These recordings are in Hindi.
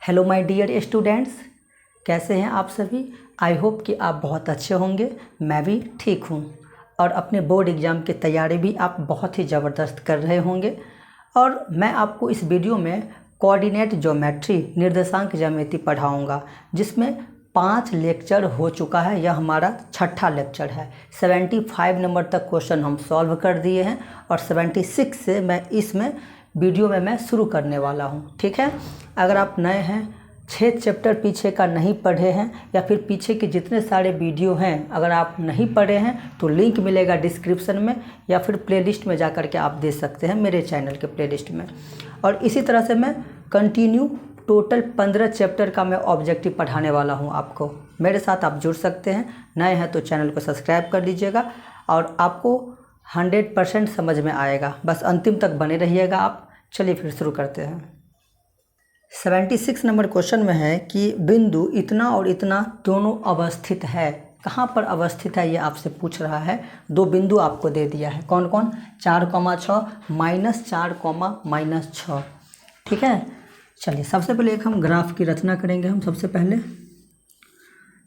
हेलो माय डियर स्टूडेंट्स, कैसे हैं आप सभी। आई होप कि आप बहुत अच्छे होंगे। मैं भी ठीक हूं और अपने बोर्ड एग्ज़ाम की तैयारी भी आप बहुत ही ज़बरदस्त कर रहे होंगे। और मैं आपको इस वीडियो में कोऑर्डिनेट ज्योमेट्री निर्देशांक ज्यामिति पढ़ाऊंगा, जिसमें 5 लेक्चर हो चुका है। यह हमारा छठा लेक्चर है। 75 नंबर तक क्वेश्चन हम सॉल्व कर दिए हैं और 76 से मैं इसमें वीडियो में मैं शुरू करने वाला हूं। ठीक है, अगर आप नए हैं, 6 चैप्टर पीछे का नहीं पढ़े हैं या फिर पीछे के जितने सारे वीडियो हैं अगर आप नहीं पढ़े हैं तो लिंक मिलेगा डिस्क्रिप्शन में या फिर प्लेलिस्ट में जा कर के आप दे सकते हैं, मेरे चैनल के प्लेलिस्ट में। और इसी तरह से मैं कंटिन्यू टोटल 15 चैप्टर का मैं ऑब्जेक्टिव पढ़ाने वाला हूं आपको। मेरे साथ आप जुड़ सकते हैं। नए हैं तो चैनल को सब्सक्राइब कर लीजिएगा और आपको 100% समझ में आएगा। बस अंतिम तक बने रहिएगा आप। चलिए फिर शुरू करते हैं। 76 नंबर क्वेश्चन में है कि बिंदु इतना और इतना दोनों अवस्थित है। कहाँ पर अवस्थित है ये आपसे पूछ रहा है। 2 बिंदु आपको दे दिया है। कौन कौन? 4,6 -4,-6। ठीक है, चलिए सबसे पहले एक हम ग्राफ की रचना करेंगे। हम सबसे पहले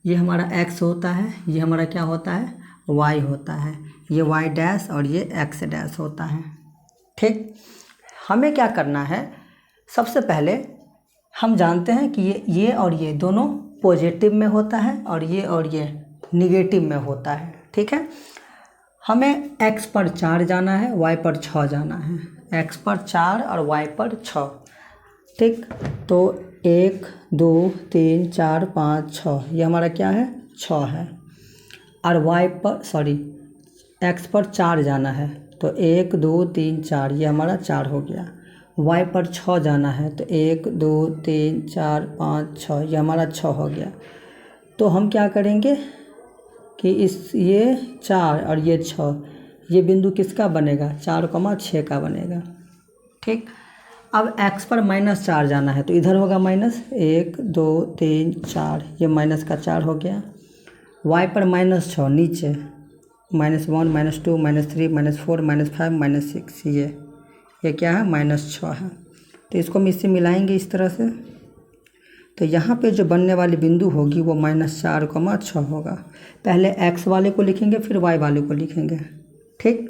ये हमारा x होता है, ये हमारा क्या होता है? y होता है। ये y डैश और ये x डैश होता है। ठीक, हमें क्या करना है? सबसे पहले हम जानते हैं कि ये और ये दोनों पॉजिटिव में होता है और ये निगेटिव में होता है। ठीक है, हमें x पर 4 जाना है, y पर 6 जाना है। x पर 4 और y पर 6। ठीक, तो 1 2 3 4 5 6 ये हमारा क्या है? 6 है। और x पर 4 जाना है तो 1 2 3 4 ये हमारा 4 हो गया। y पर 6 जाना है तो 1 2 3 4 5 6 ये हमारा 6 हो गया। तो हम क्या करेंगे कि ये 4 और ये 6 ये बिंदु किसका बनेगा? 4,6 का बनेगा। ठीक, अब x पर -4 जाना है तो इधर होगा माइनस। 1 2 3 4 ये माइनस का 4 हो गया। y पर -6 नीचे -1 -2 -3 -4 -5 -6 ये क्या है? -6 है। तो इसको हम इससे मिलाएंगे इस तरह से। तो यहाँ पे जो बनने वाली बिंदु होगी वो -4,6 होगा। पहले x वाले को लिखेंगे फिर y वाले को लिखेंगे। ठीक,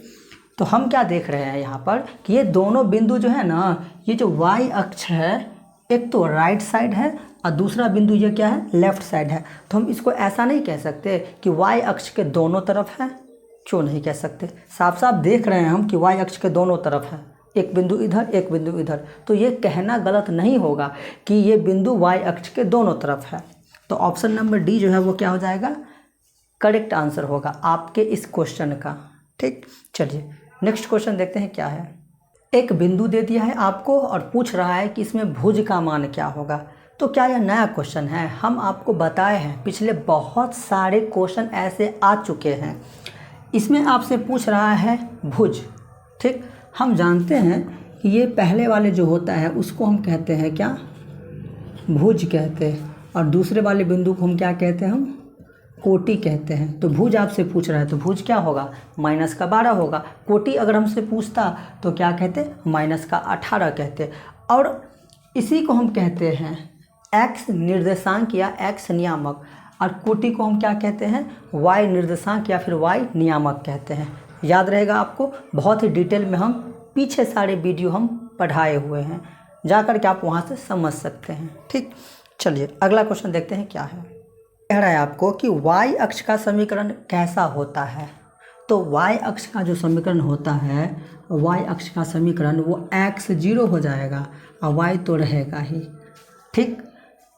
तो हम क्या देख रहे हैं यहाँ पर कि ये दोनों बिंदु जो है ना, ये जो y अक्ष है एक तो राइट साइड है और दूसरा बिंदु ये क्या है? लेफ्ट साइड है। तो हम इसको ऐसा नहीं कह सकते कि y अक्ष के दोनों तरफ है। क्यों नहीं कह सकते? साफ साफ देख रहे हैं हम कि y अक्ष के दोनों तरफ है, एक बिंदु इधर एक बिंदु इधर। तो ये कहना गलत नहीं होगा कि ये बिंदु y अक्ष के दोनों तरफ है। तो ऑप्शन नंबर डी जो है वो क्या हो जाएगा? करेक्ट आंसर होगा आपके इस क्वेश्चन का। ठीक, चलिए नेक्स्ट क्वेश्चन देखते हैं क्या है। एक बिंदु दे दिया है आपको और पूछ रहा है कि इसमें भुज का मान क्या होगा। तो क्या यह नया क्वेश्चन है? हम आपको बताए हैं, पिछले बहुत सारे क्वेश्चन ऐसे आ चुके हैं। इसमें आपसे पूछ रहा है भुज। ठीक, हम जानते हैं कि ये पहले वाले जो होता है उसको हम कहते हैं क्या? भुज कहते हैं। और दूसरे वाले बिंदु को हम क्या कहते हैं? हम कोटि कहते हैं। तो भुज आपसे पूछ रहा है तो भुज क्या होगा? -12 होगा। कोटि अगर हमसे पूछता तो क्या कहते? -18 कहते। और इसी को हम कहते हैं x निर्देशांक या x नियामक। और कोटि को हम क्या कहते हैं? y निर्देशांक या फिर y नियामक कहते हैं। याद रहेगा आपको। बहुत ही डिटेल में हम पीछे सारे वीडियो हम पढ़ाए हुए हैं, जाकर के आप वहाँ से समझ सकते हैं। ठीक, चलिए अगला क्वेश्चन देखते हैं क्या है। कह रहा है आपको कि y अक्ष का समीकरण कैसा होता है। तो y अक्ष का जो समीकरण होता है, y अक्ष का समीकरण वो x 0 हो जाएगा और y तो रहेगा ही। ठीक,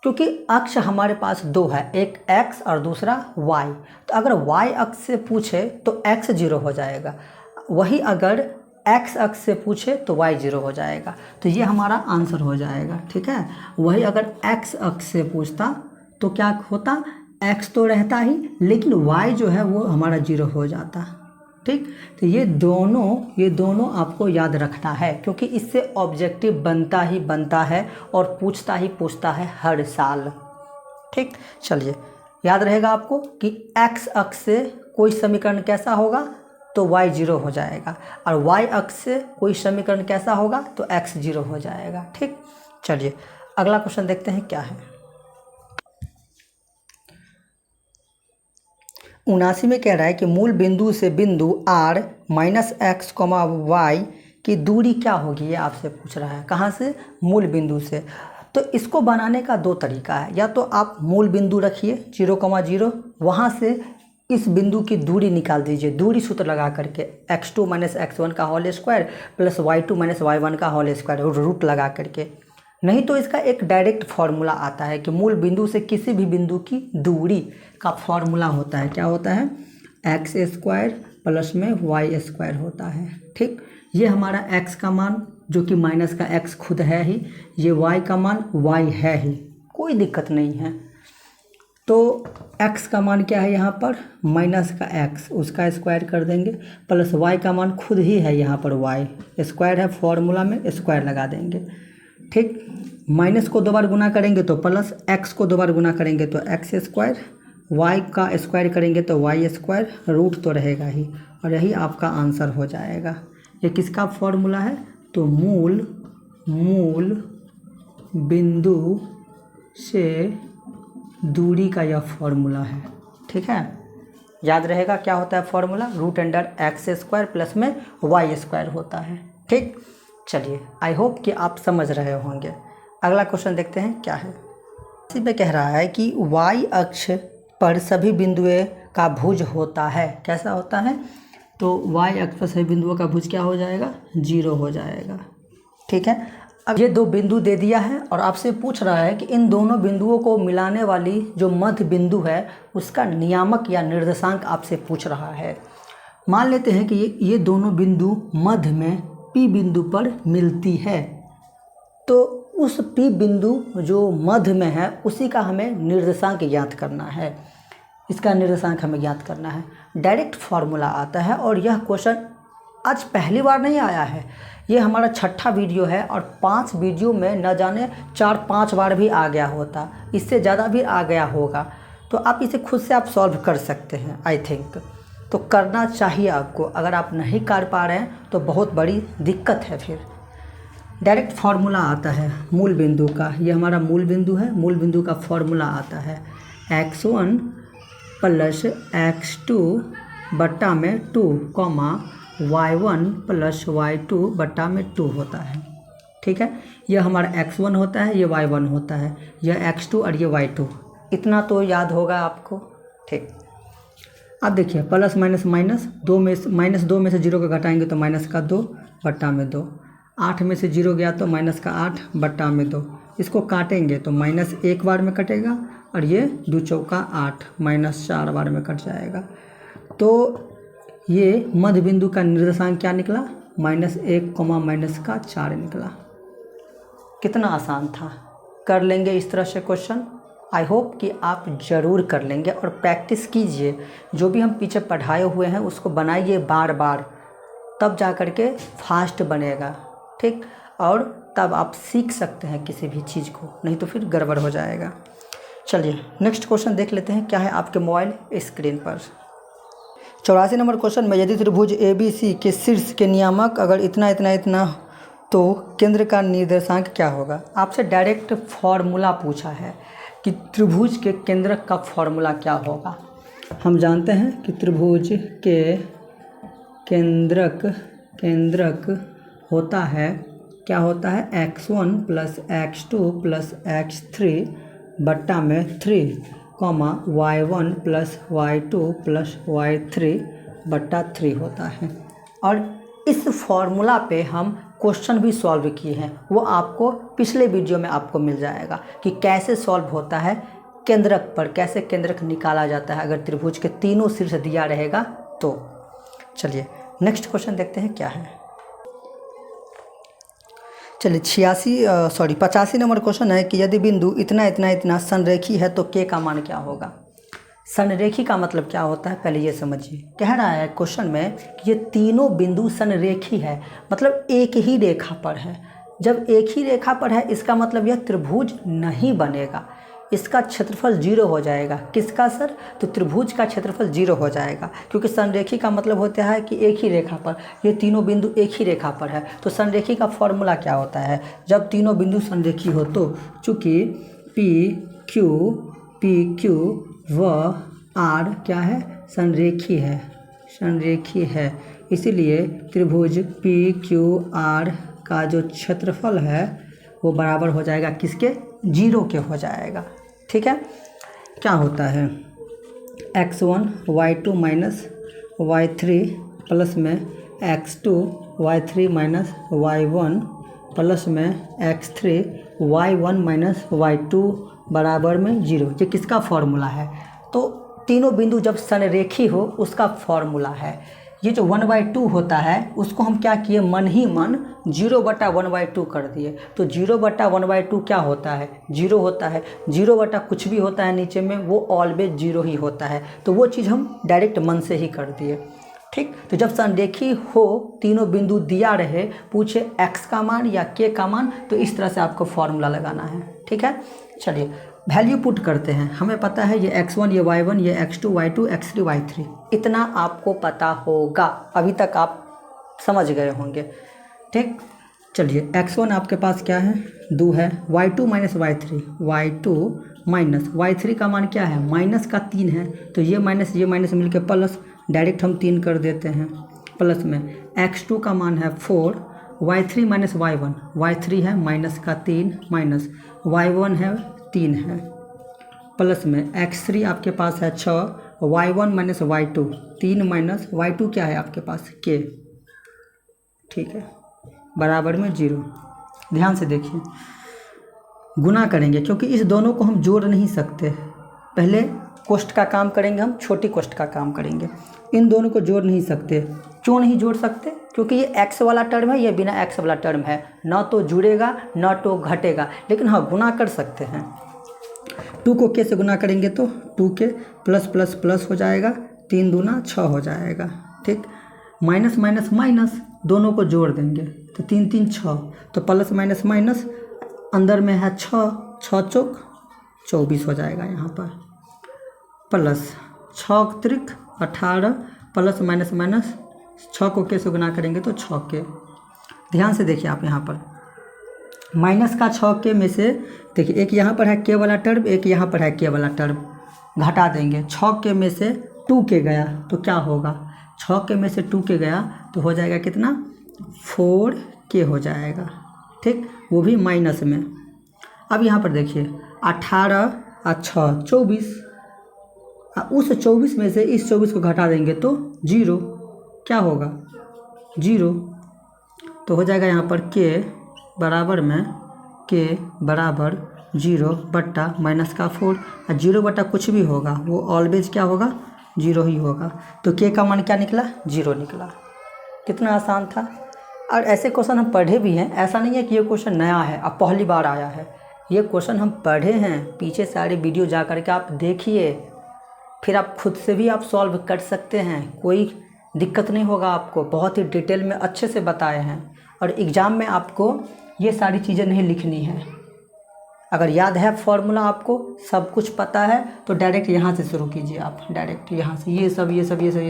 क्योंकि अक्ष हमारे पास 2 है, एक x और दूसरा y। तो अगर y अक्ष से पूछे तो x 0 हो जाएगा, वही अगर x अक्ष से पूछे तो y 0 हो जाएगा। तो ये हमारा आंसर हो जाएगा। ठीक है, वही अगर x अक्ष से पूछता तो क्या होता? x तो रहता ही लेकिन y जो है वो हमारा 0 हो जाता। ठीक, तो ये दोनों आपको याद रखना है क्योंकि इससे ऑब्जेक्टिव बनता ही बनता है और पूछता है हर साल। ठीक, चलिए याद रहेगा आपको कि x अक्ष से कोई समीकरण कैसा होगा तो y 0 हो जाएगा और y अक्ष से कोई समीकरण कैसा होगा तो x 0 हो जाएगा। ठीक, चलिए अगला क्वेश्चन देखते हैं क्या है। 79 में कह रहा है कि मूल बिंदु से बिंदु r minus X comma Y की दूरी क्या होगी, ये आपसे पूछ रहा है। कहाँ से? मूल बिंदु से। तो इसको बनाने का दो तरीका है, या तो आप मूल बिंदु रखिए 0,0, वहाँ से इस बिंदु की दूरी निकाल दीजिए, दूरी सूत्र लगा करके x2 माइनस x1 का whole square plus y2 minus y1 का होल स्क्वायर, रूट लगा करके। नहीं तो इसका एक डायरेक्ट फार्मूला आता है कि मूल बिंदु से किसी भी बिंदु की दूरी का फार्मूला होता है, क्या होता है? एक्स स्क्वायर प्लस में वाई स्क्वायर होता है। ठीक, ये हमारा x का मान जो कि माइनस का x खुद है ही, ये y का मान y है ही, कोई दिक्कत नहीं है। तो x का मान क्या है यहाँ पर? माइनस का x, उसका स्क्वायर कर देंगे, प्लस y का मान खुद ही है यहाँ पर y, स्क्वायर है, फॉर्मूला में स्क्वायर लगा देंगे। ठीक, माइनस को 2 बार गुना करेंगे तो प्लस, x को 2 बार गुना करेंगे तो x स्क्वायर, y का स्क्वायर करेंगे तो y स्क्वायर, रूट तो रहेगा ही, और यही आपका आंसर हो जाएगा। ये किसका फॉर्मूला है? तो मूल बिंदु से दूरी का यह फॉर्मूला है। ठीक है, याद रहेगा क्या होता है formula? Root under X square plus में वाई स्क्वायर होता है। ठीक, चलिए आई होप कि आप समझ रहे होंगे। अगला क्वेश्चन देखते हैं क्या है। इसी पे कह रहा है कि वाई अक्ष पर सभी बिंदुओं का भुज होता है। कैसा होता है? तो वाई अक्ष पर सभी बिंदुओं का भुज क्या हो जाएगा? 0 हो जाएगा। ठीक है, अब ये 2 बिंदु दे दिया है और आपसे पूछ रहा है कि इन दोनों बिंदुओं को मिलाने वाली जो मध्य बिंदु है उसका नियामक या निर्देशांक आपसे पूछ रहा है। मान लेते हैं कि ये दोनों बिंदु मध्य में P बिंदु पर मिलती है, तो उस P बिंदु जो मध्य में है उसी का हमें निर्देशांक ज्ञात करना है, इसका निर्देशांक हमें ज्ञात करना है। डायरेक्ट फार्मूला आता है और यह क्वेश्चन आज पहली बार नहीं आया है, ये हमारा 6ठा वीडियो है और 5 वीडियो में न जाने 4-5 बार भी आ गया होता, इससे ज़्यादा भी आ गया होगा। तो आप इसे खुद से आप सॉल्व कर सकते हैं आई थिंक, तो करना चाहिए आपको। अगर आप नहीं कर पा रहे हैं तो बहुत बड़ी दिक्कत है। फिर डायरेक्ट फार्मूला आता है मूल बिंदु का, ये हमारा मूल बिंदु है, मूल बिंदु का फार्मूला आता है x1 प्लस x2 बट्टा में 2 कॉमा y1 प्लस y2 बट्टा में 2 होता है। ठीक है, यह हमारा x1 होता है, ये y1 होता है, यह x2 और ये y2, इतना तो याद होगा आपको। ठीक, अब देखिए प्लस माइनस माइनस, 2 में माइनस 2 में से 0 को घटाएंगे तो माइनस का 2 बट्टा में 2, 8 में से 0 गया तो माइनस का 8 बट्टा में 2, इसको काटेंगे तो माइनस 1 बार में कटेगा और ये 2 चौका 8, माइनस 4 बार में कट जाएगा। तो ये मध्य बिंदु का निर्देशांक क्या निकला? -1 कॉमा माइनस का 4 निकला। कितना आसान था, कर लेंगे इस तरह से क्वेश्चन। आई होप कि आप ज़रूर कर लेंगे और प्रैक्टिस कीजिए, जो भी हम पीछे पढ़ाए हुए हैं उसको बनाइए बार बार, तब जा कर के फास्ट बनेगा। ठीक, और तब आप सीख सकते हैं किसी भी चीज़ को, नहीं तो फिर गड़बड़ हो जाएगा। चलिए नेक्स्ट क्वेश्चन देख लेते हैं क्या है आपके मोबाइल स्क्रीन पर। 84 नंबर क्वेश्चन में, यदि त्रिभुज ABC के शीर्ष के नियामक अगर इतना इतना इतना तो केंद्र का निर्देशांक क्या होगा? आपसे डायरेक्ट फॉर्मूला पूछा है कि त्रिभुज के केंद्रक का फॉर्मूला क्या होगा। हम जानते हैं कि त्रिभुज के केंद्रक होता है, क्या होता है? x1 plus x2 plus x3 बट्टा में 3 comma y1 plus y2 plus y3 बट्टा 3 होता है। और इस फॉर्मूला पे हम क्वेश्चन भी सॉल्व किए हैं, वो आपको पिछले वीडियो में आपको मिल जाएगा कि कैसे सॉल्व होता है केंद्रक पर, कैसे केंद्रक निकाला जाता है अगर त्रिभुज के तीनों शीर्ष दिया रहेगा तो। चलिए नेक्स्ट क्वेश्चन देखते हैं क्या है। चलिए 85 नंबर क्वेश्चन है कि यदि बिंदु इतना इतना इतना संरेखी है तो के का मान क्या होगा? संरेखी का मतलब क्या होता है पहले ये समझिए। कह रहा है क्वेश्चन में कि ये तीनों बिंदु संरेखी है, मतलब एक ही रेखा पर है। जब एक ही रेखा पर है इसका मतलब यह त्रिभुज नहीं बनेगा। इसका क्षेत्रफल 0 हो जाएगा। किसका सर? तो त्रिभुज का क्षेत्रफल 0 हो जाएगा, क्योंकि संरेखी का मतलब होता है कि एक ही रेखा पर, ये तीनों बिंदु एक ही रेखा पर है। तो संरेखी का फॉर्मूला क्या होता है? जब तीनों बिंदु संरेखी हो तो चूँकि पी क्यू व आर क्या है? संरेखी है, संरेखी है। इसीलिए त्रिभुज पी क्यू आर का जो क्षेत्रफल है वो बराबर हो जाएगा किसके? 0 के हो जाएगा। ठीक है, क्या होता है? x1 y2 minus y3 plus में x2 y3 minus y1 plus में x3 y1 माइनस y2 बराबर में 0। ये किसका फॉर्मूला है? तो तीनों बिंदु जब संरेखी हो उसका फॉर्मूला है। ये जो 1/2 होता है उसको हम क्या किए? मन ही मन 0/1/2 कर दिए। तो 0/1/2 क्या होता है? 0 होता है। 0 कुछ भी होता है नीचे में वो ऑलवेज 0 ही होता है। तो वो चीज़ हम डायरेक्ट मन से ही कर दिए। ठीक, तो जब संरेखी हो, तीनों बिंदु दिया रहे, पूछे x का मान या k का मान, तो इस तरह से आपको फॉर्मूला लगाना है। ठीक है, चलिए वैल्यू पुट करते हैं। हमें पता है ये x1, ये y1, ये x2, y2, x3, y3, इतना आपको पता होगा। अभी तक आप समझ गए होंगे। ठीक, चलिए x1 आपके पास क्या है? 2 है। y2 minus y3, y2 minus y3 का मान क्या है? माइनस का 3 है। तो ये माइनस मिलके प्लस, डायरेक्ट हम 3 कर देते हैं। प्लस में x2 का मान है 4, y3 माइनस y1, y3 है माइनस का 3 माइनस y1 है 3 है, प्लस में x3 आपके पास है 6, y1 minus y2 3 minus y2 क्या है आपके पास? k। ठीक है, बराबर में 0। ध्यान से देखिए, गुना करेंगे क्योंकि इस दोनों को हम जोड़ नहीं सकते। पहले कोष्ठ का काम करेंगे, हम छोटी कोष्ठ का काम करेंगे। इन दोनों को जोड़ नहीं सकते। क्यों नहीं जोड़ सकते? क्योंकि ये x वाला टर्म है, ये बिना x वाला टर्म है, ना तो जुड़ेगा ना तो घटेगा। लेकिन हाँ, गुना कर सकते हैं। 2 को k से गुना करेंगे तो 2k प्लस प्लस प्लस हो जाएगा, 3 दूना 6 हो जाएगा। ठीक, माइनस माइनस माइनस दोनों को जोड़ देंगे तो 3 3 6, तो प्लस माइनस माइनस, अंदर में है 6, 6 चौक 24 हो जाएगा। यहाँ पर प्लस 6 त्रिक 18, प्लस माइनस माइनस 6 को k से गुना करेंगे तो 6k। ध्यान से देखिए आप, यहाँ पर माइनस का 6k में से देखिए एक यहाँ पर है k वाला टर्म, एक यहाँ पर है k वाला टर्म, घटा देंगे। 6k में से 2k गया तो क्या होगा? 6k में से 2k गया तो हो जाएगा कितना? 4k हो जाएगा। ठीक, वो भी माइनस में। अब यहाँ पर देखिए 18 और 6 24, उस 24 में से इस 24 को घटा देंगे तो 0, क्या होगा? 0। तो हो जाएगा यहाँ पर k बराबर में k बराबर 0 बट्टा माइनस का 4, और 0 बट्टा कुछ भी होगा वो ऑलवेज क्या होगा? 0 ही होगा। तो k का मान क्या निकला? 0 निकला। कितना आसान था। और ऐसे क्वेश्चन हम पढ़े भी हैं, ऐसा नहीं है कि ये क्वेश्चन नया है, अब पहली बार आया है। ये क्वेश्चन हम पढ़े हैं, पीछे सारे वीडियो जा कर के आप देखिए, फिर आप खुद से भी आप सॉल्व कर सकते हैं। कोई दिक्कत नहीं होगा आपको, बहुत ही डिटेल में अच्छे से बताए हैं। और एग्ज़ाम में आपको ये सारी चीज़ें नहीं लिखनी है। अगर याद है फॉर्मूला, आपको सब कुछ पता है, तो डायरेक्ट यहाँ से शुरू कीजिए आप, डायरेक्ट यहाँ से। ये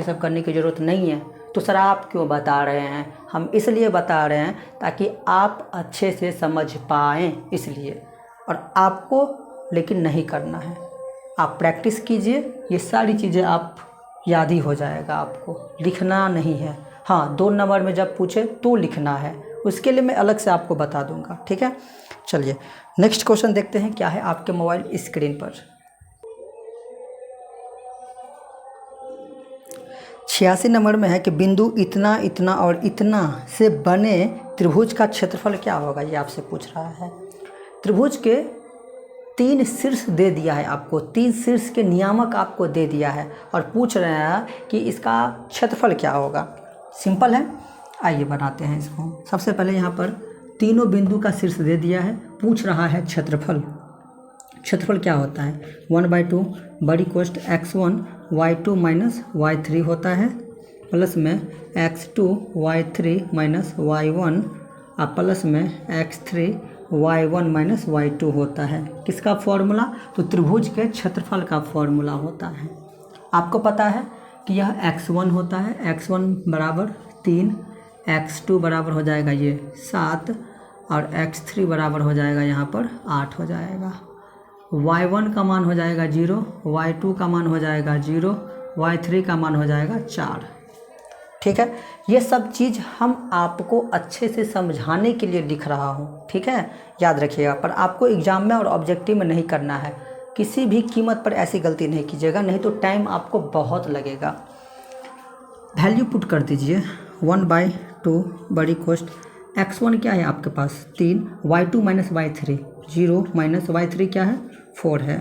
सब करने की ज़रूरत नहीं है। तो सर आप क्यों बता रहे हैं? हम इसलिए बता रहे हैं ताकि आप अच्छे से समझ पाएँ, इसलिए। और आपको लेकिन नहीं करना है, आप प्रैक्टिस कीजिए, ये सारी चीज़ें आप याद ही हो जाएगा। आपको लिखना नहीं है। हाँ, 2 नंबर में जब पूछे तो लिखना है, उसके लिए मैं अलग से आपको बता दूंगा। ठीक है, चलिए नेक्स्ट क्वेश्चन देखते हैं क्या है आपके मोबाइल स्क्रीन पर। 86 नंबर में है कि बिंदु इतना इतना और इतना से बने त्रिभुज का क्षेत्रफल क्या होगा, ये आपसे पूछ रहा है। त्रिभुज के 3 शीर्ष दे दिया है आपको, 3 शीर्ष के नियामक आपको दे दिया है, और पूछ रहे हैं कि इसका क्षेत्रफल क्या होगा। सिंपल है, आइए बनाते हैं इसको। सबसे पहले यहाँ पर तीनों बिंदु का शीर्ष दे दिया है, पूछ रहा है क्षेत्रफल। क्षेत्रफल क्या होता है? 1/2 बड़ी कोष्ठ x1 y2 माइनस y3 होता है, प्लस में x2 y3 माइनस y1, और प्लस में x3 y1 माइनस y2 होता है। किसका फॉर्मूला? तो त्रिभुज के क्षेत्रफल का फॉर्मूला होता है। आपको पता है कि यह x1 होता है, x1 बराबर 3, x2 बराबर हो जाएगा ये 7 और x3 बराबर हो जाएगा यहाँ पर 8 हो जाएगा। y1 का मान हो जाएगा 0, y2 का मान हो जाएगा 0, y3 का मान हो जाएगा 4। ठीक है, ये सब चीज़ हम आपको अच्छे से समझाने के लिए लिख रहा हूँ। ठीक है, याद रखिएगा, पर आपको एग्ज़ाम में और ऑब्जेक्टिव में नहीं करना है। किसी भी कीमत पर ऐसी गलती नहीं कीजिएगा, नहीं तो टाइम आपको बहुत लगेगा। वैल्यू पुट कर दीजिए 1/2 बड़ी कोष्ट x1 क्या है आपके पास 3, y2 minus y3 0 minus y3 क्या है 4 है,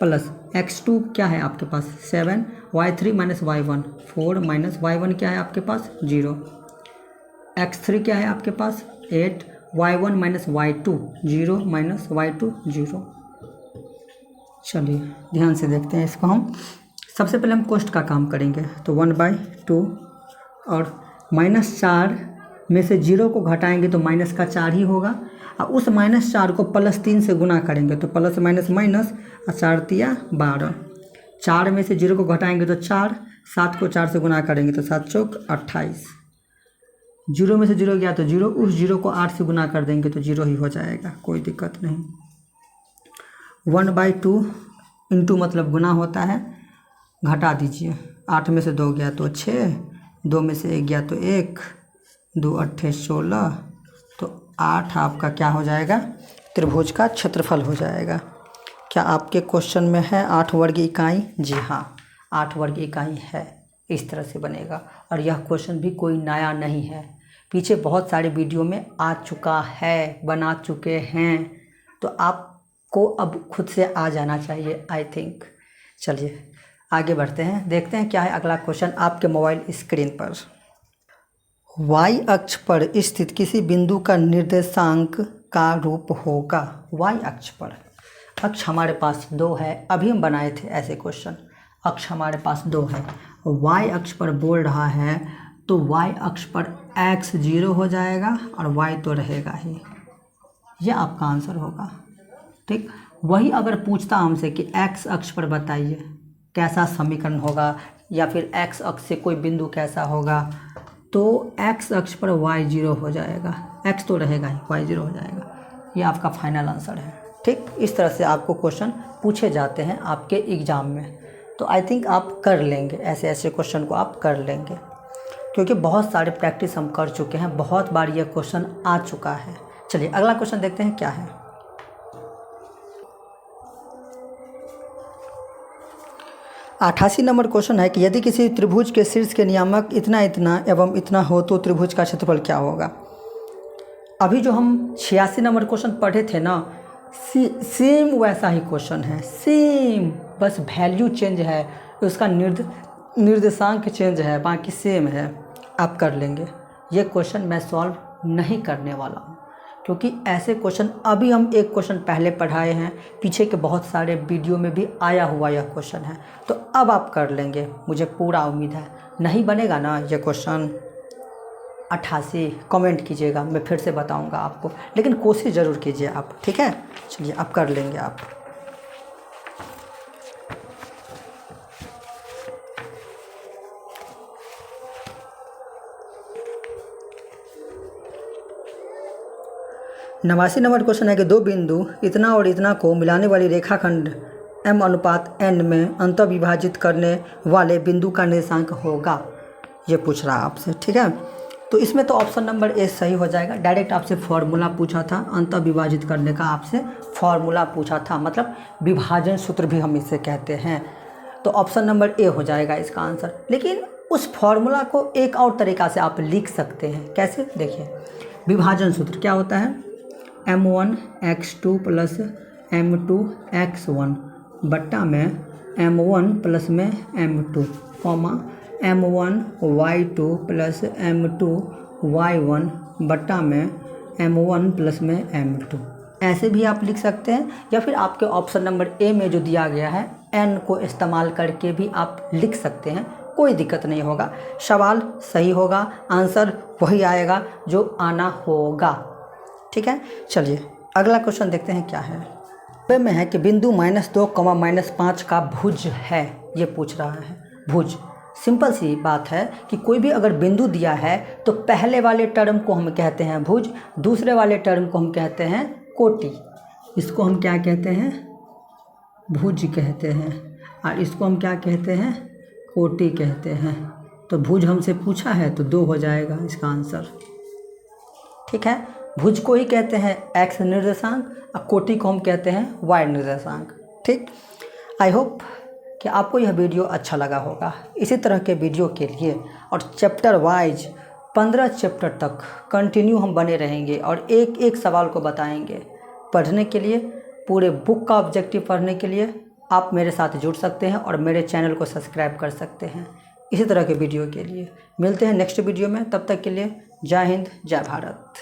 प्लस x2 क्या है आपके पास 7, y3 minus y1 4 minus y1 क्या है आपके पास 0, x3 क्या है आपके पास 8, y1 minus y2 0 minus y2 0। चलिए ध्यान से देखते हैं इसको। हम सबसे पहले हम कोष्ट का काम करेंगे, तो 1/2 और -4 में से 0 को घटाएंगे तो माइनस का 4 ही होगा, और उस -4 को +3 से गुना करेंगे तो प्लस माइनस माइनस, और 4 तिया 12। 4 में से 0 को घटाएंगे तो 4, 7 को 4 से गुना करेंगे तो 7 चौक 28। 0 में से 0 गया तो 0, उस 0 को 8 से गुना कर देंगे तो 0 ही हो जाएगा, कोई दिक्कत नहीं। 1/2 इंटू मतलब गुना होता है, घटा दीजिए, 8 में से 2 गया तो 6, 2 में से 1 गया तो 1, 2 8 16, तो 8 आपका क्या हो जाएगा त्रिभुज का क्षेत्रफल हो जाएगा। क्या आपके क्वेश्चन में है 8 वर्ग इकाई? जी हाँ, 8 वर्ग इकाई है, इस तरह से बनेगा। और यह क्वेश्चन भी कोई नया नहीं है, पीछे बहुत सारे वीडियो में आ चुका है, बना चुके हैं, तो आपको अब खुद से आ जाना चाहिए आई थिंक। चलिए आगे बढ़ते हैं, देखते हैं क्या है अगला क्वेश्चन आपके मोबाइल स्क्रीन पर। y अक्ष पर स्थित किसी बिंदु का निर्देशांक का रूप होगा। y अक्ष पर, अक्ष हमारे पास 2 है, अभी हम बनाए थे ऐसे क्वेश्चन। अक्ष हमारे पास 2 है, y अक्ष पर बोल रहा है तो y अक्ष पर x 0 हो जाएगा और y तो रहेगा ही, यह आपका आंसर होगा। ठीक, वही अगर पूछता हमसे कि x अक्ष पर बताइए कैसा समीकरण होगा, या फिर x अक्ष से कोई बिंदु कैसा होगा, तो x अक्ष पर y 0 हो जाएगा, x तो रहेगा ही, y 0 हो जाएगा, ये आपका फाइनल आंसर है। ठीक, इस तरह से आपको क्वेश्चन पूछे जाते हैं आपके एग्ज़ाम में, तो आई थिंक आप कर लेंगे, ऐसे ऐसे क्वेश्चन को आप कर लेंगे, क्योंकि बहुत सारे प्रैक्टिस हम कर चुके हैं, बहुत बार ये क्वेश्चन आ चुका है। चलिए अगला क्वेश्चन देखते हैं क्या है। 88 नंबर क्वेश्चन है कि यदि किसी त्रिभुज के शीर्ष के नियामक इतना इतना एवं इतना हो तो त्रिभुज का क्षेत्रफल क्या होगा। अभी जो हम 86 नंबर क्वेश्चन पढ़े थे ना, सेम वैसा ही क्वेश्चन है, सेम, बस वैल्यू चेंज है, उसका निर्देशांक चेंज है, बाकी सेम है। आप कर लेंगे। ये क्वेश्चन मैं सॉल्व नहीं करने वाला हूँ, क्योंकि ऐसे क्वेश्चन अभी हम एक क्वेश्चन पहले पढ़ाए हैं, पीछे के बहुत सारे वीडियो में भी आया हुआ यह क्वेश्चन है, तो अब आप कर लेंगे, मुझे पूरा उम्मीद है। नहीं बनेगा ना ये क्वेश्चन 88 कमेंट कीजिएगा, मैं फिर से बताऊंगा आपको, लेकिन कोशिश ज़रूर कीजिए आप, ठीक है। चलिए अब कर लेंगे आप। नवासी नंबर क्वेश्चन है कि दो बिंदु इतना और इतना को मिलाने वाली रेखाखंड m/n में अंतर विभाजित करने वाले बिंदु का निर्देशांक होगा, ये पूछ रहा है आपसे, ठीक है। तो इसमें तो ऑप्शन नंबर ए सही हो जाएगा। डायरेक्ट आपसे फॉर्मूला पूछा था, अंतर विभाजित करने का आपसे फॉर्मूला पूछा था, मतलब विभाजन सूत्र भी हम इसे कहते हैं, तो ऑप्शन नंबर ए हो जाएगा इसका आंसर। लेकिन उस फॉर्मूला को एक और तरीक़ा से आप लिख सकते हैं, कैसे देखिए। विभाजन सूत्र क्या होता है, m1x2 प्लस m2x1 बट्टा में m1 प्लस में m2 comma m1y2 plus m2y1 बट्टा में m1 प्लस में m2। ऐसे भी आप लिख सकते हैं, या फिर आपके ऑप्शन नंबर ए में जो दिया गया है n को इस्तेमाल करके भी आप लिख सकते हैं, कोई दिक्कत नहीं होगा। सवाल सही होगा, आंसर वही आएगा जो आना होगा, ठीक है। चलिए अगला क्वेश्चन देखते हैं क्या है। पे में है कि बिंदु -2, -5 का भुज है, ये पूछ रहा है। भुज सिंपल सी बात है कि कोई भी अगर बिंदु दिया है तो पहले वाले टर्म को हम कहते हैं भुज, दूसरे वाले टर्म को हम कहते हैं कोटि। इसको हम क्या कहते हैं? भुज कहते हैं, और इसको हम क्या कहते हैं? कोटि कहते हैं। तो भुज हमसे पूछा है तो 2 हो जाएगा इसका आंसर। ठीक है, भुज को ही कहते हैं एक्स निर्देशांक और कोटि को हम कहते हैं वाई निर्देशांक। ठीक, आई होप कि आपको यह वीडियो अच्छा लगा होगा। इसी तरह के वीडियो के लिए और चैप्टर वाइज 15 चैप्टर तक कंटिन्यू हम बने रहेंगे और एक एक सवाल को बताएंगे। पढ़ने के लिए, पूरे बुक का ऑब्जेक्टिव पढ़ने के लिए आप मेरे साथ जुड़ सकते हैं और मेरे चैनल को सब्सक्राइब कर सकते हैं। इसी तरह के वीडियो के लिए मिलते हैं नेक्स्ट वीडियो में। तब तक के लिए जय हिंद, जय भारत।